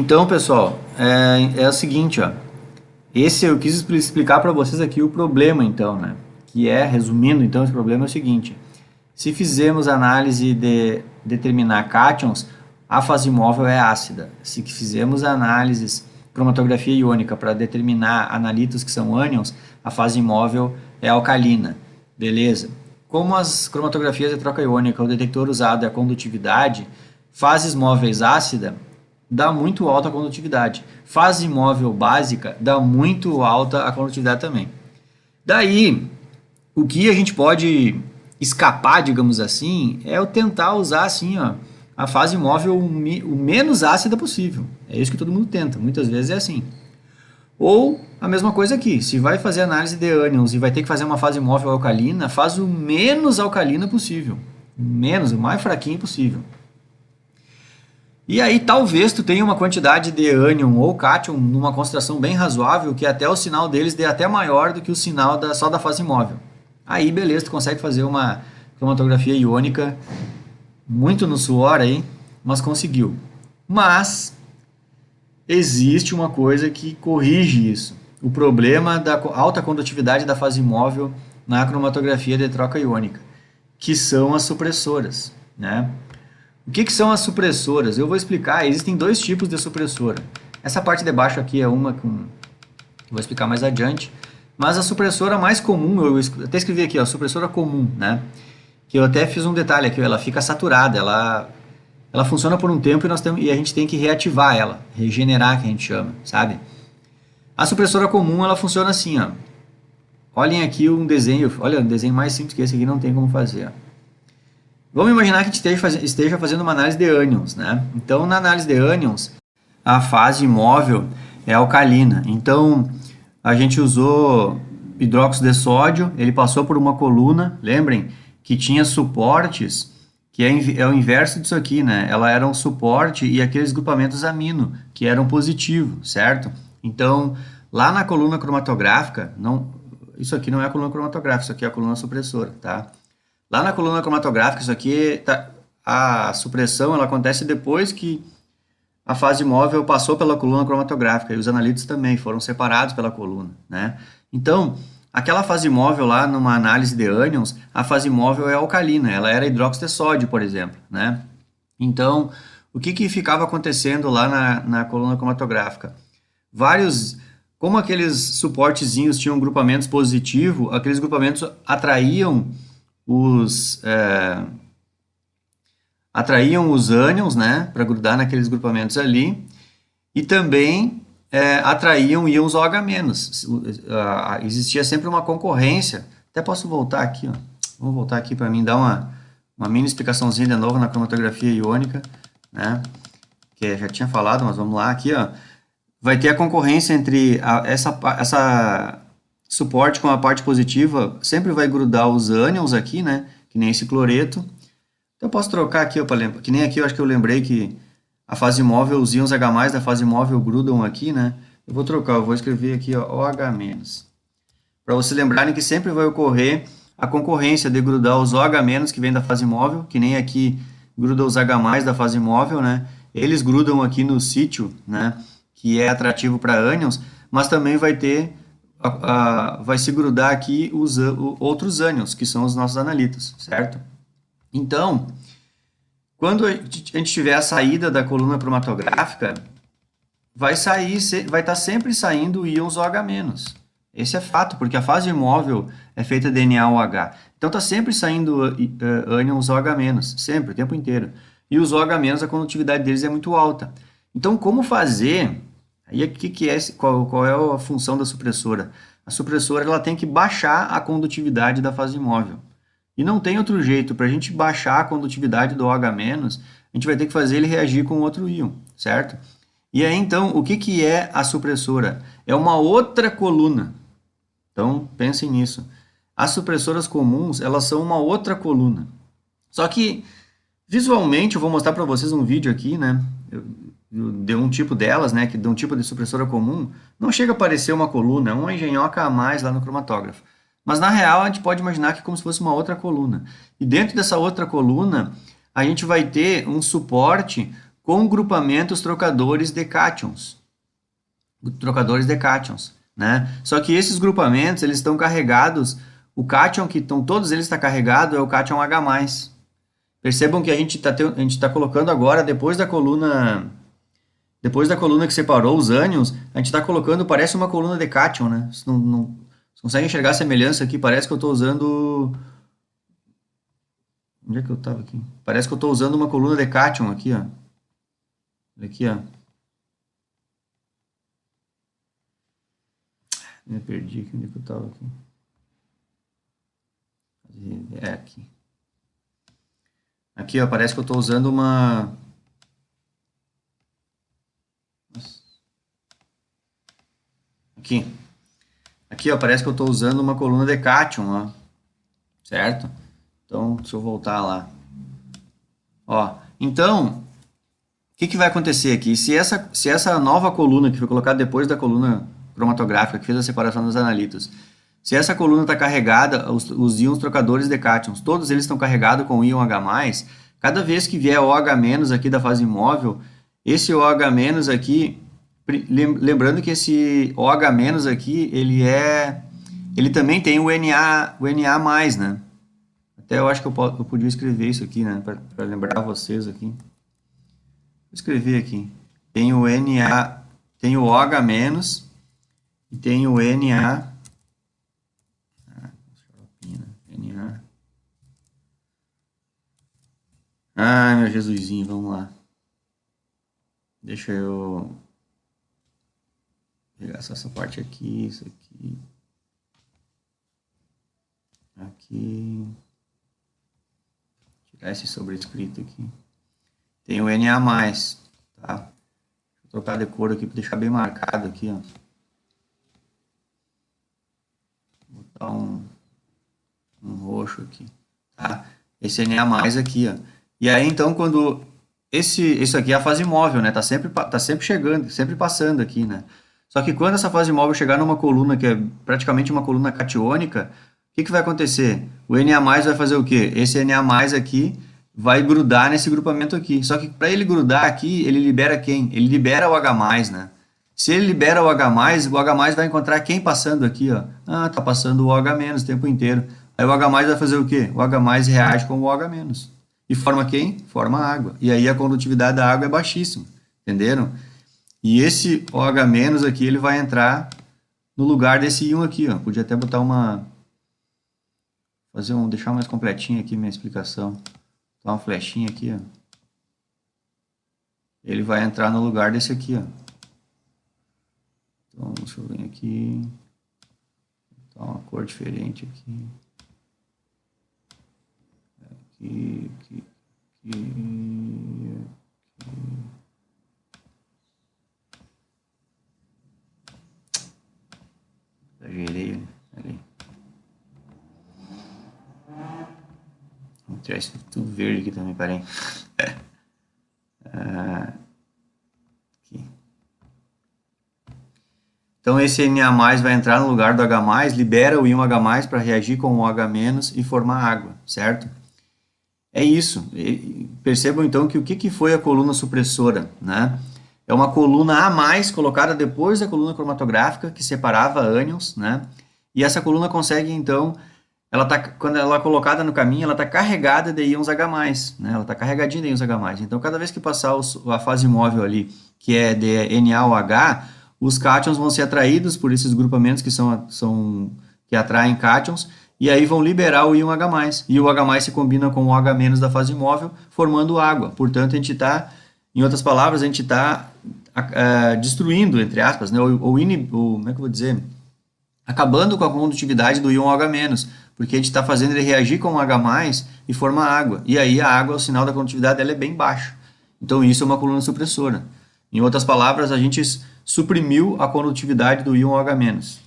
Então, pessoal, é o seguinte, ó. Esse eu quis explicar para vocês aqui o problema, então, né? Que é, resumindo, então, esse problema é o seguinte: se fizermos análise de determinar cátions, a fase móvel é ácida. Se fizermos análises cromatografia iônica para determinar analitos que são ânions, a fase móvel é alcalina. Beleza? Como as cromatografias de troca iônica, o detector usado é a condutividade, fases móveis ácida dá muito alta a condutividade. Fase móvel básica dá muito alta a condutividade também. Daí, o que a gente pode escapar, digamos assim, é o tentar usar assim, ó, a fase móvel o menos ácida possível. É isso que todo mundo tenta, muitas vezes é assim. Ou a mesma coisa aqui, se vai fazer análise de ânions e vai ter que fazer uma fase móvel alcalina, faz o menos alcalina possível. Menos, o mais fraquinho possível. E aí talvez tu tenha uma quantidade de ânion ou cátion numa concentração bem razoável, que até o sinal deles dê até maior do que o sinal só da fase móvel. Aí beleza, tu consegue fazer uma cromatografia iônica muito no suor aí, mas conseguiu. Mas existe uma coisa que corrige isso. O problema da alta condutividade da fase móvel na cromatografia de troca iônica, que são as supressoras, né? O que são as supressoras? Eu vou explicar, existem dois tipos de supressora. Essa parte de baixo aqui é uma com... Vou explicar mais adiante. Mas a supressora mais comum, eu até escrevi aqui, ó, supressora comum, né? Que eu até fiz um detalhe aqui, ela fica saturada, ela funciona por um tempo e a gente tem que reativar ela, regenerar, que a gente chama, sabe? A supressora comum, ela funciona assim, ó. Olhem aqui um desenho, olha, um desenho mais simples que esse aqui não tem como fazer, ó. Vamos imaginar que a gente esteja fazendo uma análise de ânions, né? Então, na análise de ânions, a fase móvel é alcalina. Então, a gente usou hidróxido de sódio, ele passou por uma coluna, lembrem que tinha suportes, que é o inverso disso aqui, né? Ela era um suporte e aqueles grupamentos amino, que eram positivos, certo? Então, lá na coluna cromatográfica, isso aqui não é a coluna cromatográfica, isso aqui é a coluna supressora, tá? Lá na coluna cromatográfica, isso aqui, a supressão ela acontece depois que a fase móvel passou pela coluna cromatográfica e os analíticos também foram separados pela coluna, né? Então, aquela fase móvel lá, numa análise de ânions, a fase móvel é alcalina, ela era hidróxido de sódio, por exemplo, né? Então, o que ficava acontecendo lá na coluna cromatográfica? Como aqueles suportezinhos tinham grupamentos positivos, aqueles grupamentos atraíam os ânions, né, para grudar naqueles grupamentos ali, e também atraíam íons OH-. Existia sempre uma concorrência. Até posso voltar aqui, ó. Vou voltar aqui para mim dar uma mini explicaçãozinha de novo na cromatografia iônica, né, que eu já tinha falado, mas vamos lá, aqui, ó. Vai ter a concorrência entre essa suporte com a parte positiva, sempre vai grudar os ânions aqui, né? Que nem esse cloreto. Então eu posso trocar aqui, que nem aqui eu acho que eu lembrei que a fase móvel, os íons H+, da fase móvel grudam aqui, né? Eu vou trocar, eu vou escrever aqui, ó, OH-. Para vocês lembrarem que sempre vai ocorrer a concorrência de grudar os OH- que vem da fase móvel, que nem aqui gruda os H+ da fase móvel, né? Eles grudam aqui no sítio, né? Que é atrativo para ânions, mas também vai ter vai se grudar aqui os outros ânions, que são os nossos analitos, certo? Então, quando a gente tiver a saída da coluna cromatográfica, vai estar sempre saindo íons OH-. Esse é fato, porque a fase móvel é feita de NaOH. Então, está sempre saindo ânions OH-, sempre, o tempo inteiro. E os OH-, a condutividade deles é muito alta. Então, como fazer... Aí, qual é a função da supressora? A supressora ela tem que baixar a condutividade da fase móvel. E não tem outro jeito. Para a gente baixar a condutividade do OH-, a gente vai ter que fazer ele reagir com outro íon, certo? E aí, então, o que é a supressora? É uma outra coluna. Então, pensem nisso. As supressoras comuns, elas são uma outra coluna. Só que, visualmente, eu vou mostrar para vocês um vídeo aqui, né? De um tipo delas, né, de um tipo de supressora comum, não chega a parecer uma coluna, é uma engenhoca a mais lá no cromatógrafo. Mas na real a gente pode imaginar que é como se fosse uma outra coluna. E dentro dessa outra coluna a gente vai ter um suporte com grupamentos trocadores de cátions. Né? Só que esses grupamentos, eles estão carregados, o cátion que estão, todos eles está carregado é o cátion H+. Percebam que a gente tá colocando agora, depois da coluna que separou os ânions, a gente está colocando, parece uma coluna de cátion, né? Vocês vocês conseguem enxergar a semelhança aqui? Parece que eu estou usando... Onde é que eu estava aqui? Parece que eu estou usando uma coluna de cátion aqui, ó. Aqui, ó. Me perdi aqui, onde é que eu estava aqui? É aqui. Aqui, ó, parece que eu estou usando uma... Aqui, ó, parece que eu estou usando uma coluna de cátion, ó. Certo? Então, deixa eu voltar lá. Ó, então, o que vai acontecer aqui? Se essa nova coluna que foi colocada depois da coluna cromatográfica, que fez a separação dos analitos, se essa coluna está carregada, os íons trocadores de cátions, todos eles estão carregados com o íon H+, cada vez que vier OH- aqui da fase imóvel, esse OH- aqui, lembrando que esse OH- aqui, ele também tem o Na+, né? Até eu acho que eu podia escrever isso aqui, né? Para lembrar vocês aqui. Vou escrever aqui. Tem o Na, tem o OH- e tem o Na. Ai, meu Jesusinho, vamos lá. Deixa eu pegar só essa parte aqui, isso aqui. Aqui. Tirar esse sobrescrito aqui. Tem o Na+, tá? Deixa eu trocar de cor aqui para deixar bem marcado aqui, ó. Vou botar um roxo aqui, tá? Esse Na+ aqui, ó. E aí, então, quando isso aqui é a fase móvel, né? Tá sempre chegando, sempre passando aqui, né? Só que quando essa fase móvel chegar numa coluna que é praticamente uma coluna catiônica, o que vai acontecer? O Na+ vai fazer o quê? Esse Na+ aqui vai grudar nesse grupamento aqui. Só que para ele grudar aqui, ele libera quem? Ele libera o H+, né? Se ele libera o H+, vai encontrar quem passando aqui, ó. Ah, tá passando o OH- o tempo inteiro. Aí o H+ vai fazer o quê? O H+ reage com o OH-. E forma quem? Forma água. E aí a condutividade da água é baixíssima. Entenderam? E esse OH- aqui, ele vai entrar no lugar desse íon aqui, ó. Podia até botar deixar mais completinho aqui minha explicação. Botar uma flechinha aqui, ó. Ele vai entrar no lugar desse aqui, ó. Então, deixa eu ver aqui. Botar uma cor diferente aqui. Aqui. Exagerei, né? Ali. Vou tirar isso tudo verde aqui também, peraí. Aqui. Então esse Na+ vai entrar no lugar do H+, libera o íon H+ para reagir com o OH- e formar água, certo? É isso. Percebam então que o que foi a coluna supressora, né? É uma coluna A+, colocada depois da coluna cromatográfica, que separava ânions, né? E essa coluna consegue, então, quando ela é colocada no caminho, ela está carregada de íons H+, né? Ela está carregadinha de íons H+. Então, cada vez que passar a fase móvel ali, que é de NaOH, os cátions vão ser atraídos por esses grupamentos que atraem cátions, e aí vão liberar o íon H+. E o H+ se combina com o OH- da fase móvel, formando água. Portanto, a gente está, em outras palavras, a gente está destruindo, entre aspas, né? Como é que eu vou dizer? Acabando com a condutividade do íon OH-, porque a gente está fazendo ele reagir com o H+ e formar água. E aí a água, o sinal da condutividade dela é bem baixo. Então isso é uma coluna supressora. Em outras palavras, a gente suprimiu a condutividade do íon OH-.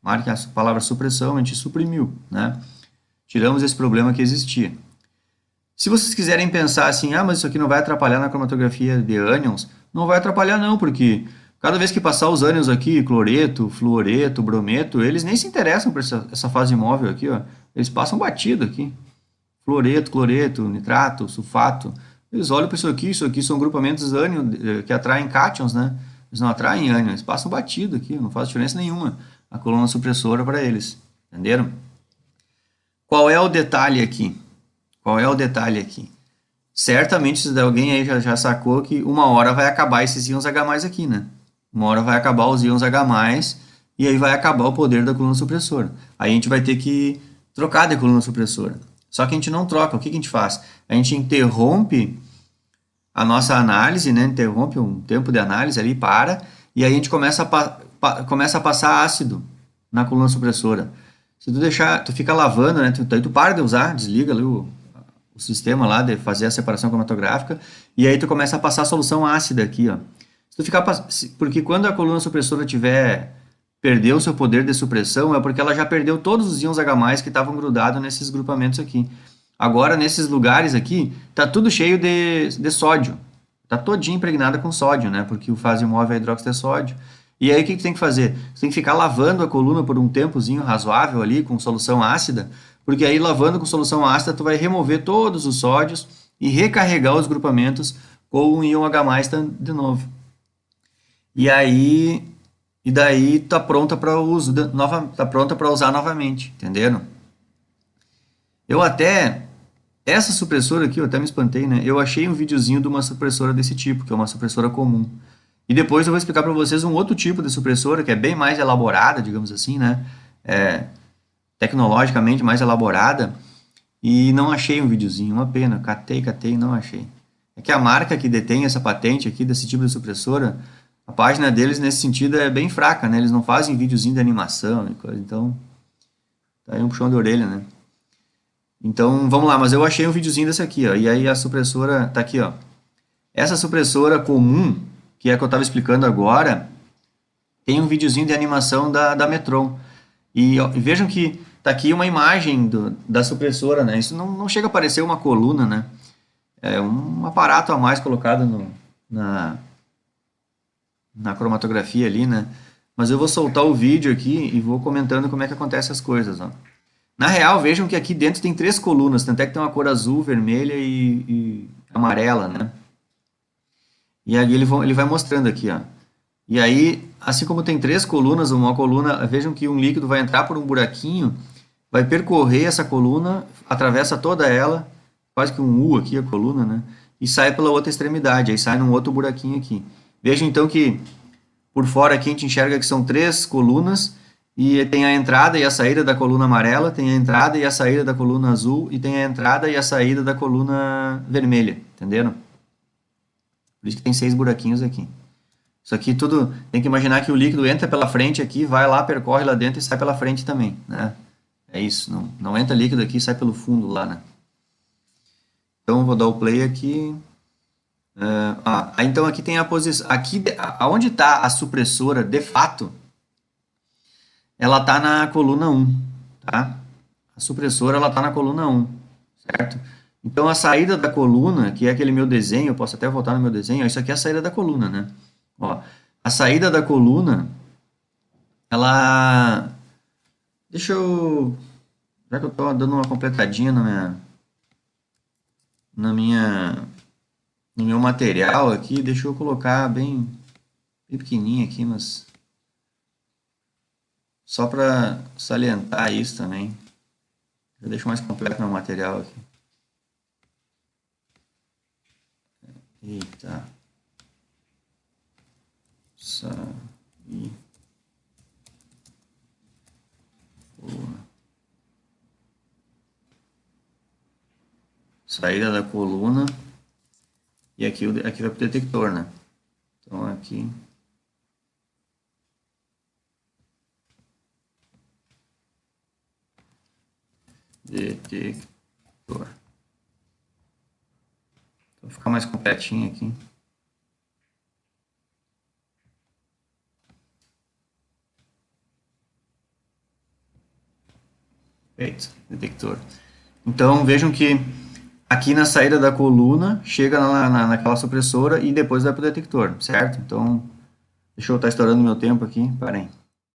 Marque a palavra supressão, a gente suprimiu, né? Tiramos esse problema que existia. Se vocês quiserem pensar assim, mas isso aqui não vai atrapalhar na cromatografia de ânions, não vai atrapalhar não, porque cada vez que passar os ânions aqui, cloreto, fluoreto, brometo, eles nem se interessam por essa fase móvel aqui, ó. Eles passam batido aqui. Fluoreto, cloreto, nitrato, sulfato, eles olham para isso aqui são grupamentos ânion que atraem cátions, né? Eles não atraem ânion, eles passam batido aqui, não faz diferença nenhuma a coluna supressora para eles, entenderam? Qual é o detalhe aqui? Qual é o detalhe aqui? Certamente alguém aí já sacou que uma hora vai acabar esses íons H+, aqui, né? Uma hora vai acabar os íons H+, e aí vai acabar o poder da coluna supressora. Aí a gente vai ter que trocar de coluna supressora. Só que a gente não troca. O que a gente faz? A gente interrompe a nossa análise, né? Interrompe um tempo de análise ali, e aí a gente começa a passar ácido na coluna supressora. Se tu deixar, tu fica lavando, né? Tu para de usar, desliga ali o sistema lá de fazer a separação cromatográfica, e aí tu começa a passar a solução ácida aqui, ó. Se tu ficar, porque quando a coluna supressora perdeu o seu poder de supressão, é porque ela já perdeu todos os íons H+, que estavam grudados nesses grupamentos aqui. Agora, nesses lugares aqui, tá tudo cheio de sódio. Tá todinho impregnada com sódio, né? Porque o fase móvel é hidróxido de sódio. E aí, o que tu tem que fazer? Você tem que ficar lavando a coluna por um tempozinho razoável ali, com solução ácida, porque aí, lavando com solução ácida, tu vai remover todos os sódios e recarregar os grupamentos com um íon H+, de novo. E daí tá pronta para uso, tá pronta para usar novamente, entenderam? Essa supressora aqui, eu até me espantei, né? Eu achei um videozinho de uma supressora desse tipo, que é uma supressora comum. E depois eu vou explicar para vocês um outro tipo de supressora, que é bem mais elaborada, digamos assim, né? Tecnologicamente mais elaborada. E não achei um videozinho, uma pena. Catei e não achei. É que a marca que detém essa patente aqui, desse tipo de supressora, a página deles nesse sentido é bem fraca, né? Eles não fazem videozinho de animação e coisa, então tá aí um puxão de orelha, né? Então, vamos lá, mas eu achei um videozinho desse aqui, ó. E aí a supressora tá aqui, ó. Essa supressora comum, que é a que eu estava explicando agora, tem um videozinho de animação da Metron. E ó, vejam que tá aqui uma imagem da supressora, né? Isso não chega a parecer uma coluna, né? É um aparato a mais colocado na cromatografia ali, né? Mas eu vou soltar o vídeo aqui e vou comentando como é que acontece as coisas, ó. Na real, vejam que aqui dentro tem 3 colunas, tanto é que tem uma cor azul, vermelha e amarela, né? E aí ele vai mostrando aqui, ó. E aí, assim como tem 3 colunas, uma coluna, vejam que um líquido vai entrar por um buraquinho, vai percorrer essa coluna, atravessa toda ela, quase que um U aqui a coluna, né? E sai pela outra extremidade, aí sai num outro buraquinho aqui. Vejam então que por fora aqui a gente enxerga que são 3 colunas, e tem a entrada e a saída da coluna amarela, tem a entrada e a saída da coluna azul, e tem a entrada e a saída da coluna vermelha, entenderam? Por isso que tem 6 buraquinhos aqui. Isso aqui tudo, tem que imaginar que o líquido entra pela frente aqui, vai lá, percorre lá dentro e sai pela frente também, né? É isso, não entra líquido aqui e sai pelo fundo lá, né? Então, vou dar o play aqui. Então aqui tem a posição, aqui, aonde está a supressora de fato, ela está na coluna 1, tá? A supressora, ela está na coluna 1, certo? Então, a saída da coluna, que é aquele meu desenho, eu posso até voltar no meu desenho, isso aqui é a saída da coluna, né? Ó, a saída da coluna, ela... Deixa eu... Já que eu estou dando uma completadinha no meu material aqui, deixa eu colocar bem pequenininho aqui, mas... Só para salientar isso também. Eu deixo mais completo meu material aqui. Eita. Saída da coluna. E aqui vai para o detector, né? Então aqui... detector. Vou ficar mais completinho aqui. Feito, detector. Então vejam que aqui na saída da coluna chega naquela supressora e depois vai para o detector, certo? Então, deixa eu estar estourando meu tempo aqui, parem.